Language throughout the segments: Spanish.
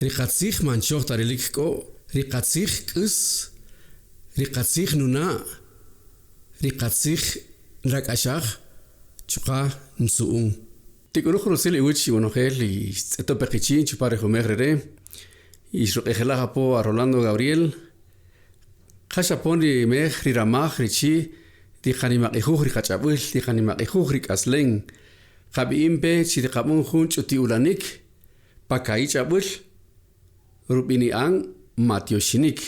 Riqatzij manchoq tarilik k'o, riqatzij k'us, riqatzij nuna', riqatzij rak'axaj, chuqa msu'un. Tik'uruj rusil iwich iwonojel y tz'etopeqichin chupa rejumej rere, y xruq'ejelaj apo a Rolando Gabriel, qaxapon rimej riramaj richi, tiqanimaq'ijuj riqach'ab'il, tiqanimaq'ijuj rik'aslen, qab'i'impe chi riqab'un jun ch'uti'ulanik, pakaich'ab'il, rub'ini'an matioxinik.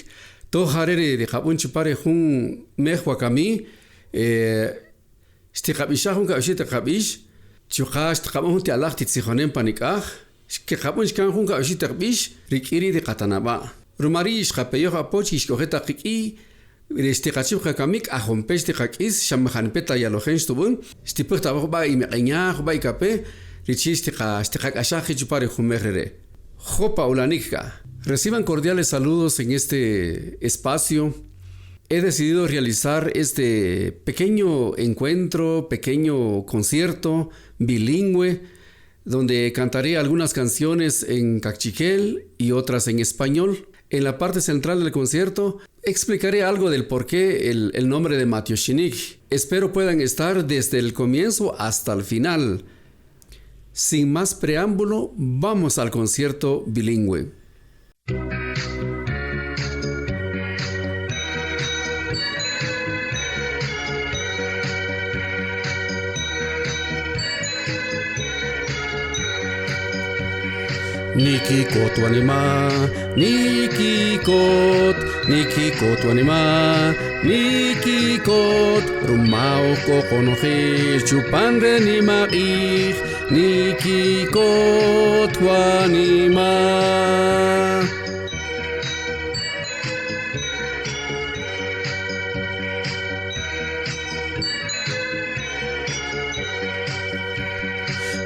Toj hareri riqab'un chupa rejun mej wakami, xtiqab'ixaj jun kab'ixit tiqab'ix, chuqa xtiqab'un jun ti'alaj titzijonen panik'aj, xkiqab'un xkan jun kab'ixit tiqb'ix, rik'iri riqatanab'a'. Rumari xqapeyoj apoch y xk'ojej taq qik'iy, xtiqachib qakamik ajompex tiqak'is, xamajanpe tayalojen xtub'un, xtipuj tab'aj b'a imeq'eñaj, b'a ikapé, richi xtiqak'axaj chupa rejumej rere. Jopa ulanikka. Reciban cordiales saludos en este espacio. He decidido realizar este pequeño encuentro, pequeño concierto bilingüe, donde cantaré algunas canciones en cachiquel y otras en español. En la parte central del concierto explicaré algo del por qué el nombre de Matioxinik. Espero puedan estar desde el comienzo hasta el final. Sin más preámbulo, vamos al concierto bilingüe. Nikikot wanima, nikikot, nikikot wanima, nikikot, rumao kokonojil, chupanre ni maich, nikikot wanima.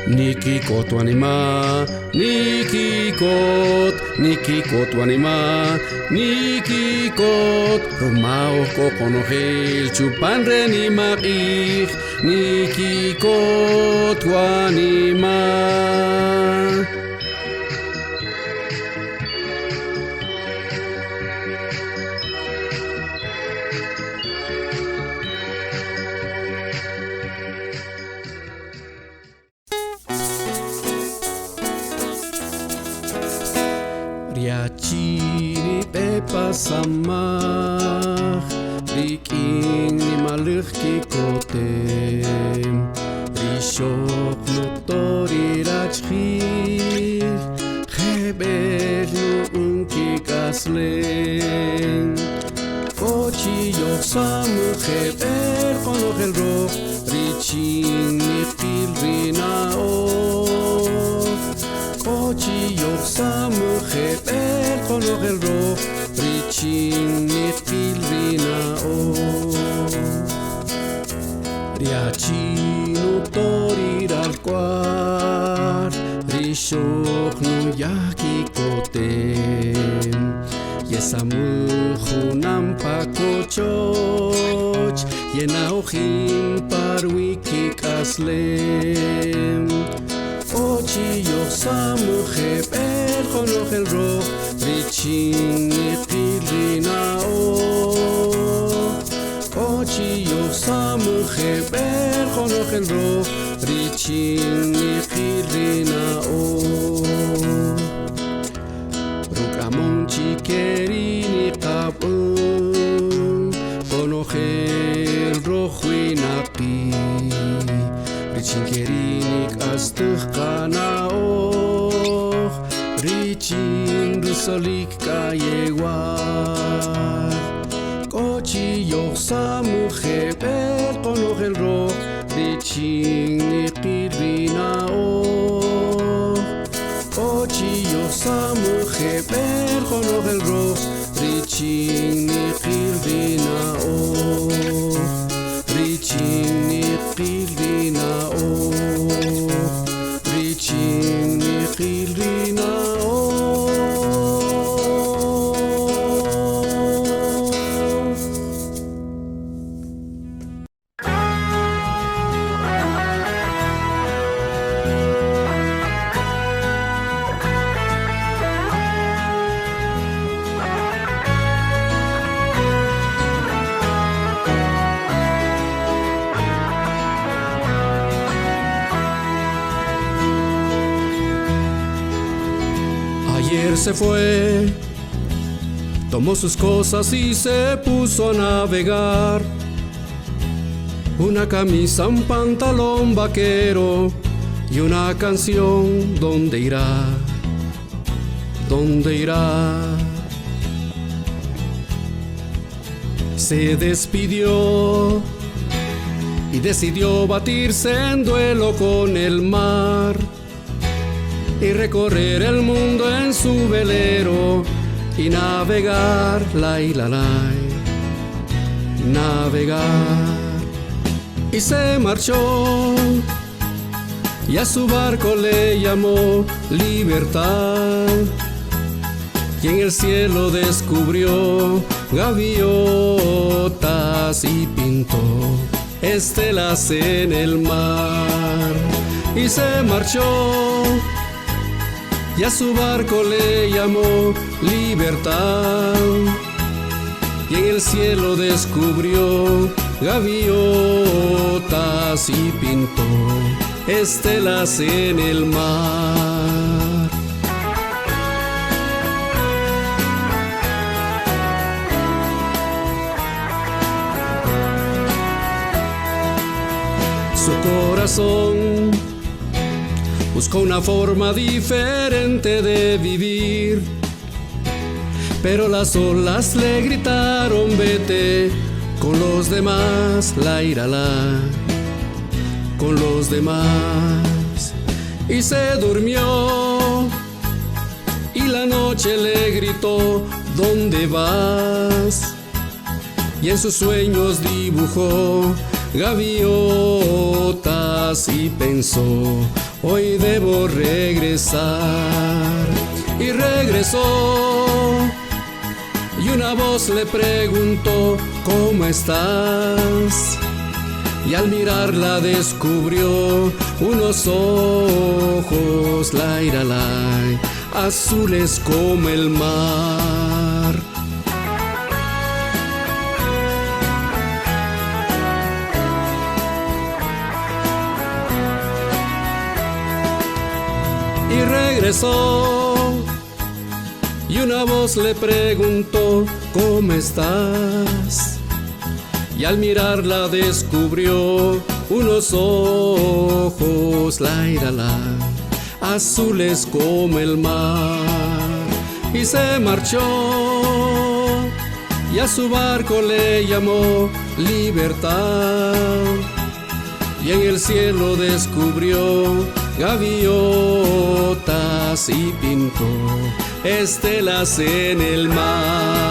Nikikot wanima, nikikot, nikikot wanima, nikikot, rumao kokonojil, chupanre ni maich, nikikot wanima. Riachini pepa samach, riking ni maluch kikotem, rishok notori rachchir, chebel nu unkikaslen, kochi yoch samu chebel konoch el roch, riching nichil rinaoch, kochi yoch samu chebel konoch el roch, riching nichil rinaoch. Riachinu torir al kwar, rishok nu yakikotem, yesamu junam pakochoch, yenaojim parwikikaslem, ochi yosamu chebel konoch el roch, riching nichil rinaoch, ochi yosamu chebel konoch el roch, riching nichil rinaoch. Rukamon chikerini qabun, konoch el roch winaqi, riching kerinik astuch kanaoch, riching rusolik kayewar, kochi yoch samu chebel konoch el roch, riching nichil rinaoch, kochi yoch samu chebel konoch el roch, riching nichil rinaoch, riching nichil rinaoch, riching nichil rinaoch. se fue, tomó sus cosas y se puso a navegar. Una camisa, un pantalón vaquero y una canción. ¿Dónde irá? ¿Dónde irá? Se despidió y decidió batirse en duelo con el mar y recorrer el mundo en su velero y navegar, navegar. Y se marchó y a su barco le llamó Libertad, y en el cielo descubrió gaviotas y pintó estelas en el mar. Y se marchó y a su barco le llamó Libertad, y en el cielo descubrió gaviotas y pintó estelas en el mar. Su corazón buscó una forma diferente de vivir, pero las olas le gritaron: vete con los demás, con los demás. Y se durmió y la noche le gritó: ¿dónde vas? Y en sus sueños dibujó gaviotas y pensó: hoy debo regresar. Y regresó y una voz le preguntó: ¿cómo estás? Y al mirarla descubrió unos ojos, azules como el mar. Y regresó y una voz le preguntó: ¿cómo estás? Y al mirarla descubrió unos ojos, azules como el mar. Y se marchó y a su barco le llamó Libertad, y en el cielo descubrió gaviotas y pintó estelas en el mar.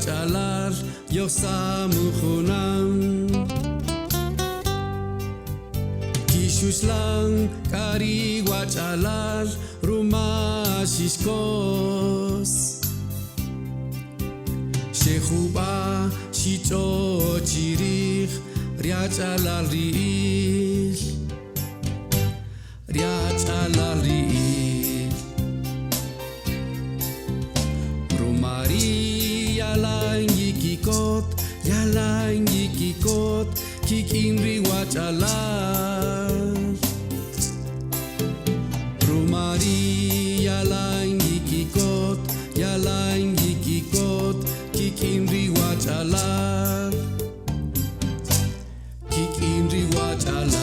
guachalal yosamujunan Kishuslan kari guachalal rumashishkos Shehuba shicho chirich riachalal riil riachalal riil Rumari yalan yikikot kikin riwachalal Rumari yalan yikikot kikin riwachalal kikin riwachalal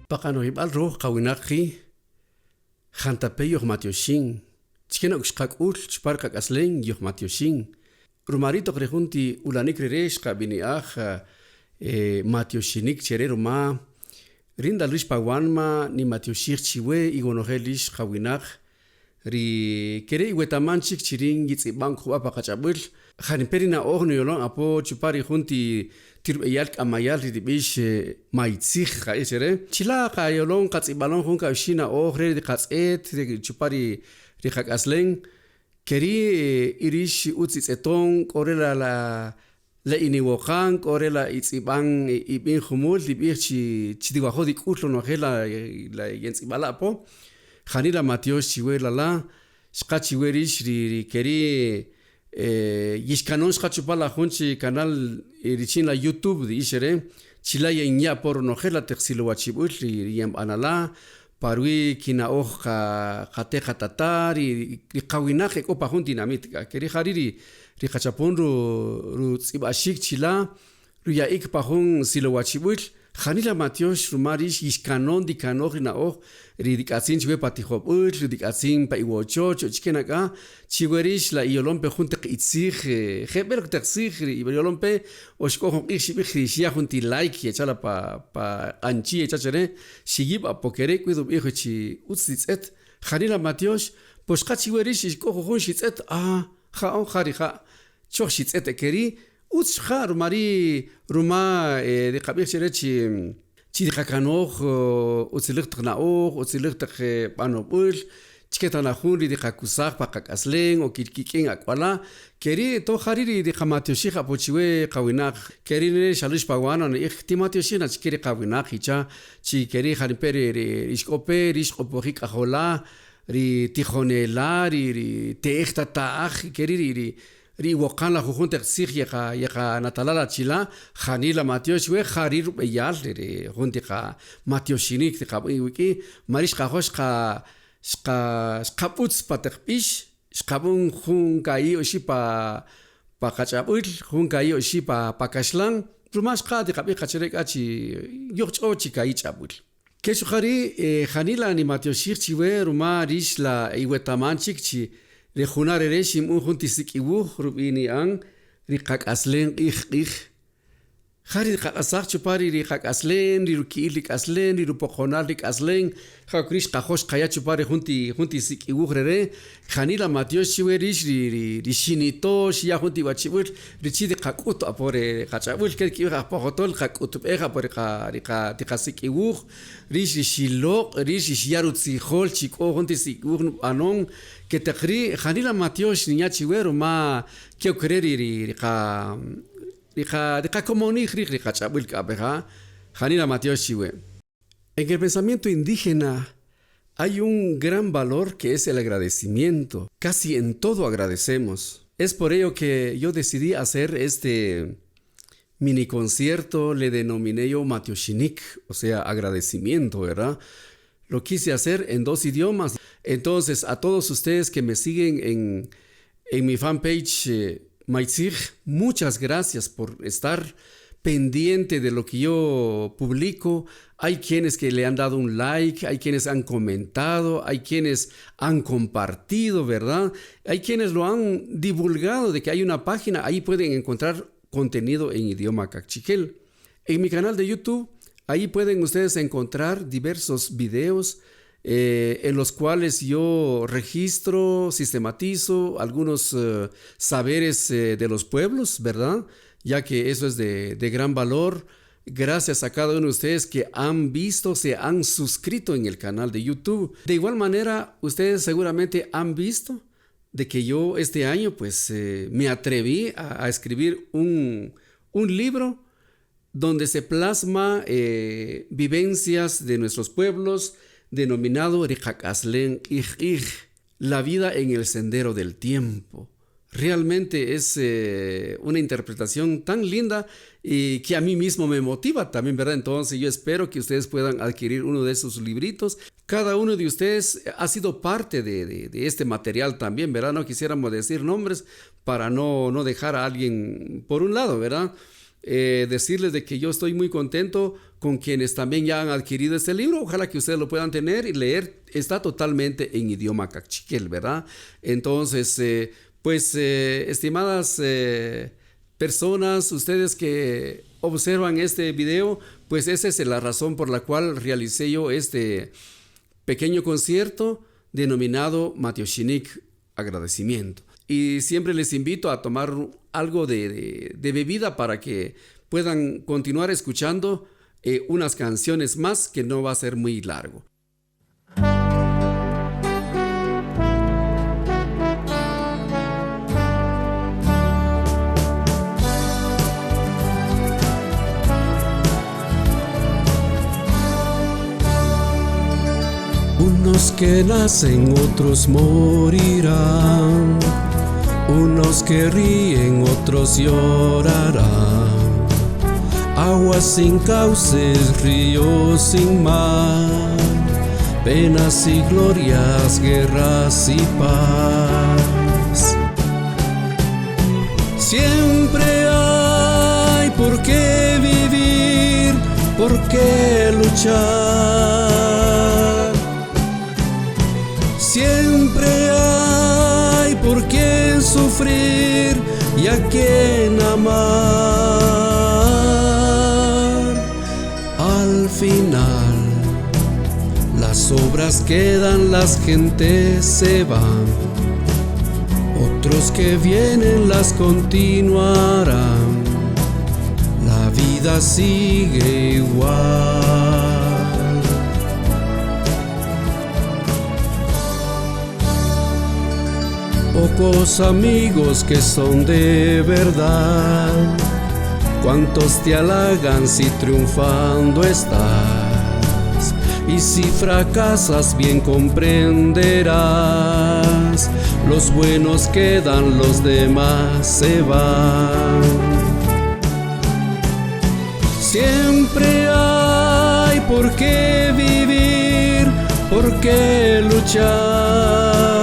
Pakanohibal roh kawinaki Hantape yohmatioshin Chikena uxkakul chparkak aslen yohmatioshin Rumarito krejunti ulanik reresh kabiniaj Matioshinik chere ruma Rinda lish pawanma ni matioshik chiwe igonojelish kawinak Ri kere iwetamanchik chiring yitzibang kuwa pakachabul Hanimperina ohno yolong apo chupari junti tirbeyal amayal ridibish maitzich kaisere chila ka yolong katsibalon junka ushina ohre de katset chupari rihak aslen keri irish utzitzeton korela la iniwokan korela itzibang ibin humul dibich chidiwajo dikutlo no hela la yentzibala apo Hanila Matios chiwela la shkachiwerish ri keri Yishkanon shkachupala junchi canal irichin la YouTube di ishere chila ya por nojela texilo wachibul yam anala parui kina hoja kate katatar y kawinaje copa junti dinamítica keri hariri ri kachapon ru tsibashik chila ru ya ik pajun silo wachibul Hanila Matios rumarish yishkanon di kanojina ridikatzin chiwe patijobul ridikatzin pa iwochocho chikenaka chiwerish la iolompe junte itzig hebel taxig iolompe oshkojon ishibihishia junti like echala pa anchi echachere shigib apokere cuido hijo chi utsitzet Hanila Matios poshka chiwerish ishkojo jun shitzet jaon jarija choch shitzet ekeri utscha rumari ruma de qabih cherechi chidikakanoch utziliqtnaoch utziliqtaq panobul chiketana junri de kakusaq pakakaslen o kirkikin akwala keri to hariri de kamatioshi apochiwe qawinaq keri ne shalish pawana ne ihtimatioshi na chikeri qawinaq hicha chikeri hariperi ishkope rishqoporik ahola ri tijonela ri teehtataaj keri ri wokan la junta sig ya natalala chila Hanila Matios we harir beyal de junta Matioshinik de wiki marish kahosh skaputs paterpish skabun jun kai oshipa pakachabul jun kai oshipa pakashlan plumas de kabi kachere kachi yocho chikai chabul keshukhari Hanila ni Matioshik chiwe ruma rish la iwetamanchik chi Rejunar ereshim juntisik ibu rubini ang rikak aslen Hari rikak chupari rikak aslen rirukil aslen rirupojonal rik aslen hakrish kahosh kaya chupari juntisik ibu rere Hanila Matios chiwerish rishinito shia junti wachibul richidi kakuto apore kachabul kerki apojotol kakutup apore tikasik ibu rish shilok rish shiarutzi hol chiko juntisik ibu anon que te cri Hanila Matios niña chiwero ma que quereri rica comoni rica chabul cabeja Hanila Matios chiwe. En el pensamiento indígena hay un gran valor que es el agradecimiento. Casi en todo agradecemos. Es por ello que yo decidí hacer este mini concierto, le denominé yo Matioshinik, o sea, agradecimiento, ¿verdad? Lo quise hacer en 2 idiomas. Entonces, a todos ustedes que me siguen en mi fanpage Maitzig, muchas gracias por estar pendiente de lo que yo publico. Hay quienes que le han dado un like, hay quienes han comentado, hay quienes han compartido, ¿verdad? Hay quienes lo han divulgado de que hay una página, ahí pueden encontrar contenido en idioma cachiquel. En mi canal de YouTube, ahí pueden ustedes encontrar diversos videos en los cuales yo registro, sistematizo algunos saberes de los pueblos, ¿verdad? Ya que eso es de gran valor. Gracias a cada uno de ustedes que han visto, se han suscrito en el canal de YouTube. De igual manera, ustedes seguramente han visto de que yo este año pues me atreví a escribir un libro donde se plasma vivencias de nuestros pueblos, denominado Ricacaslen Ij, la vida en el sendero del tiempo. Realmente es una interpretación tan linda y que a mí mismo me motiva también, ¿verdad? Entonces yo espero que ustedes puedan adquirir uno de esos libritos. Cada uno de ustedes ha sido parte de este material también, ¿verdad? No quisiéramos decir nombres para no dejar a alguien por un lado, ¿verdad? Decirles de que yo estoy muy contento con quienes también ya han adquirido este libro. Ojalá que ustedes lo puedan tener y leer. Está totalmente en idioma cachiquel, ¿verdad? Entonces, estimadas personas, ustedes que observan este video, pues esa es la razón por la cual realicé yo este pequeño concierto denominado Matioshinik Agradecimiento. Y siempre les invito a tomar algo de bebida para que puedan continuar escuchando unas canciones más, que no va a ser muy largo. Unos que nacen, otros morirán. Unos que ríen, otros llorarán. Aguas sin cauces, ríos sin mar, penas y glorias, guerras y paz. Siempre hay por qué vivir, por qué luchar. Siempre hay por qué sufrir y a quien amar. Al final, las obras quedan, las gentes se van. Otros que vienen las continuarán. La vida sigue igual. Pocos amigos que son de verdad, cuántos te halagan si triunfando estás, y si fracasas bien comprenderás, los buenos quedan, los demás se van. Siempre hay por qué vivir, por qué luchar.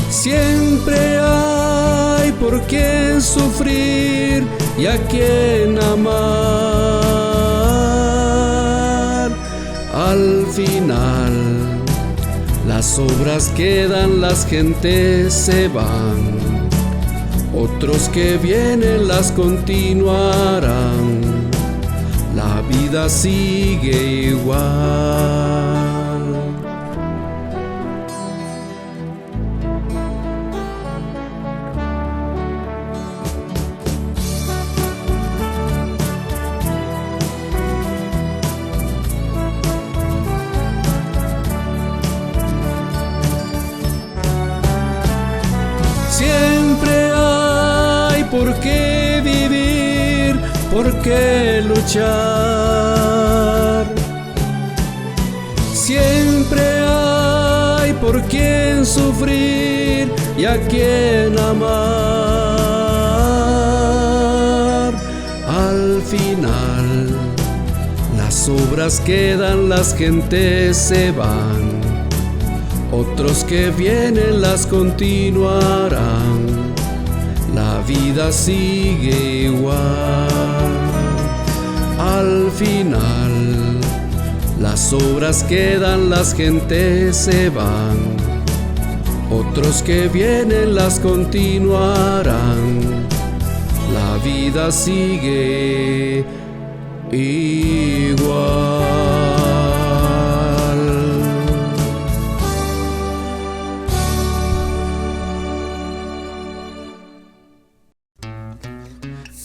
Siempre hay por qué sufrir y a quien amar. Al final, las obras quedan, las gentes se van. Otros que vienen las continuarán. La vida sigue igual. Siempre hay por qué vivir, por qué luchar. Siempre hay por quién sufrir y a quien amar. Al final, las obras quedan, las gentes se van. Otros que vienen las continuarán. la vida sigue igual. Al final, las obras quedan, las gentes se van, otros que vienen las continuarán. La vida sigue igual.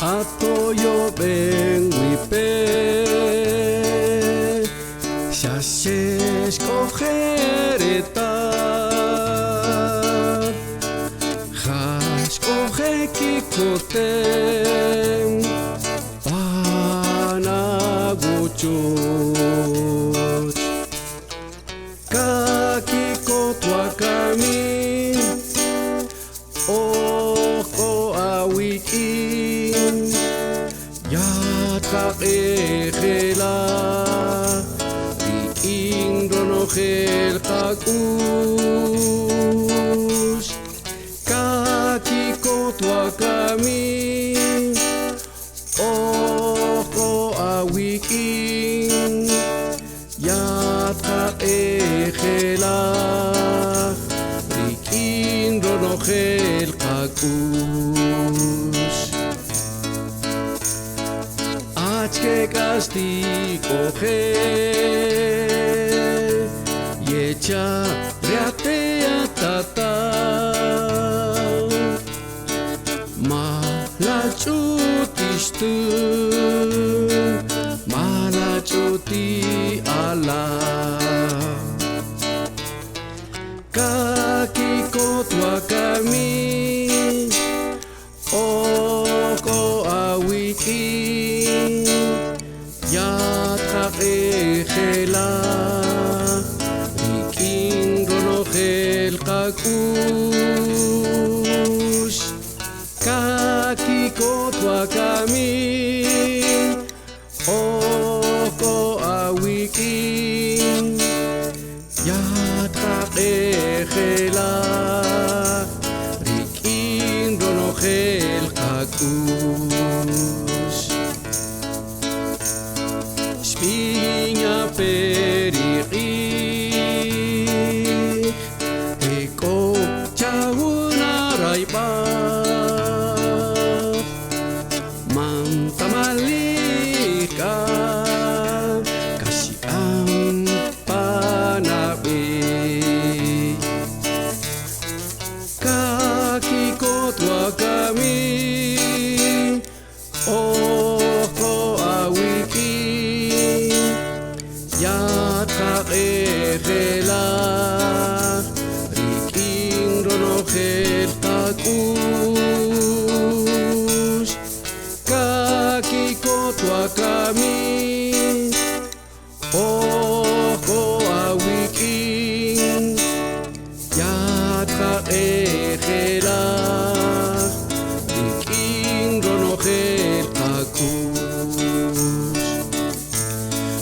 Atoyo ben wipe Shashesh kohereta Hash kohekikoten Panaguchut Kakikotwakami Oko awikin Yatakejela Riking ronojel kakush Kakikotwakami Oko awikin Yatakejela Riking ronojel kakush que castigo y echa reatea tata mala chuti ala kaki kotwa kami oko awiki Yatakejela Riking ronojel kakush Kakikotwakami Oko awikin Yatakejela Riking ronojel kakush Shpiña periri Eko chawuna raiba Mantamalika Kashian panabe Kakikotwakami Oko awiki Yatakejela Riking ronojel kakush Kakikotwakami Oko awikin Yatakejela Riking ronojel kakush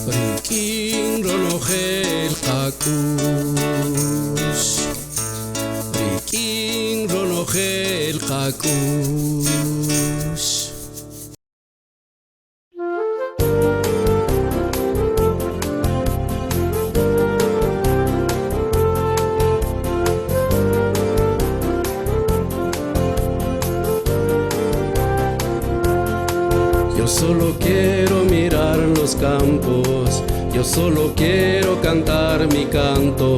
Riking ronojel kakush Riking ronojel kakush Yo solo quiero mirar los campos, yo solo quiero cantar mi canto,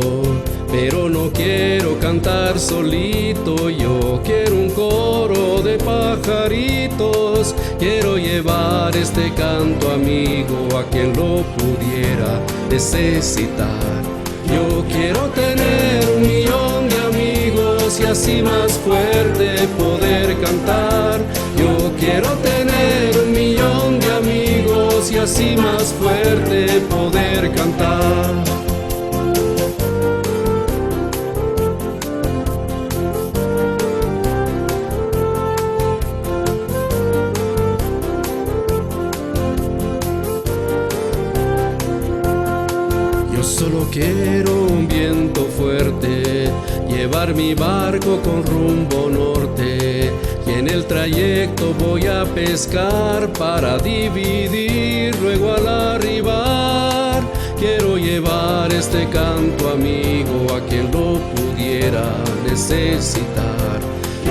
pero no quiero cantar solito, yo quiero un coro de pajaritos, quiero llevar este canto amigo a quien lo pudiera necesitar. Yo quiero tener 1.000.000 de amigos y así más fuerte poder cantar. Yo quiero tener 1.000.000 de amigos y así más fuerte poder cantar. Yo solo quiero un viento fuerte llevar mi barco con rumbo norte, y en el trayecto voy a pescar para dividir luego al arribar. Quiero llevar este canto amigo a quien lo pudiera necesitar.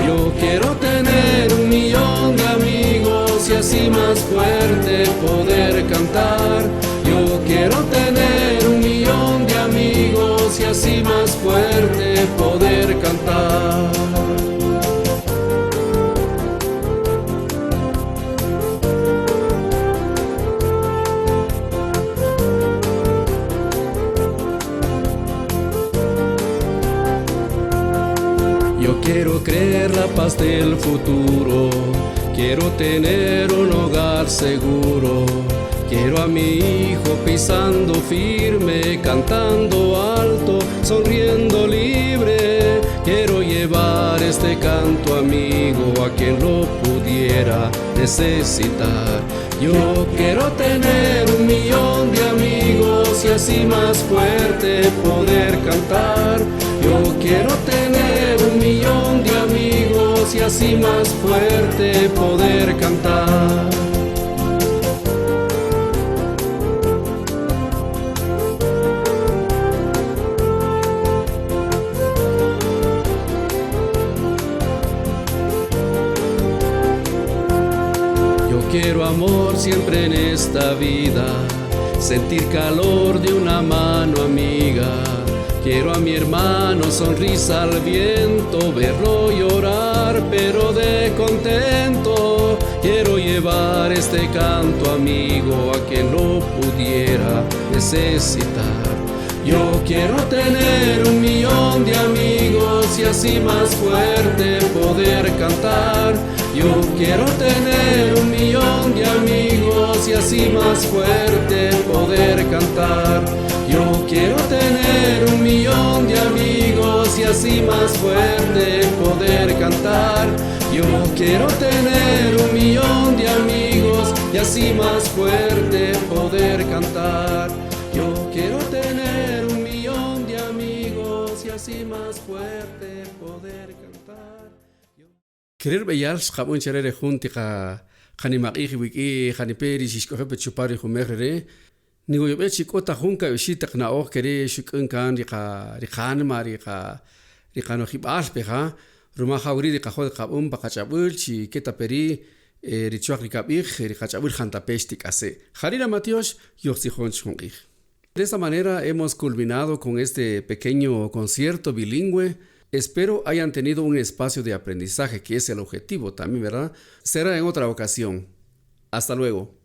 Yo quiero tener 1.000.000 de amigos y así más fuerte poder cantar. Yo quiero tener 1.000.000 de amigos y así más fuerte poder cantar. Yo quiero creer la paz del futuro, quiero tener un hogar seguro. Quiero a mi hijo pisando firme, cantando alto, sonriendo libre. Quiero llevar este canto amigo a quien lo pudiera necesitar. Yo quiero tener 1.000.000 de amigos y así más fuerte poder cantar. Yo quiero tener 1.000.000 de amigos y así más fuerte poder cantar. Quiero amor siempre en esta vida, sentir calor de una mano amiga. Quiero a mi hermano sonrisa al viento, verlo llorar pero de contento. Quiero llevar este canto amigo a quien lo pudiera necesitar. Yo quiero tener 1.000.000 de amigos y así más fuerte poder cantar. Yo quiero tener 1.000.000 de amigos y así más fuerte poder cantar. Yo quiero tener 1.000.000 de amigos y así más fuerte poder cantar. Yo quiero tener 1.000.000 de amigos y así más fuerte poder cantar. Yo quiero tener 1.000.000 de amigos y así más fuerte poder cantar. Querer beyal xabun cherere juntika xanimaqiji wiki xaniperi xixkoje chupari jumerre nigo yobe chikota junka yoshitak na o kere shukun riqan mari riqano khibal peja ruma khawri riqahod qabum baqachabul chi ketaperi richuak rikabij riqachabul jantapestik ase Jarira Matios yoxijón chunqij. De esta manera hemos culminado con este pequeño concierto bilingüe. Espero hayan tenido un espacio de aprendizaje, que es el objetivo también, ¿verdad? Será en otra ocasión. Hasta luego.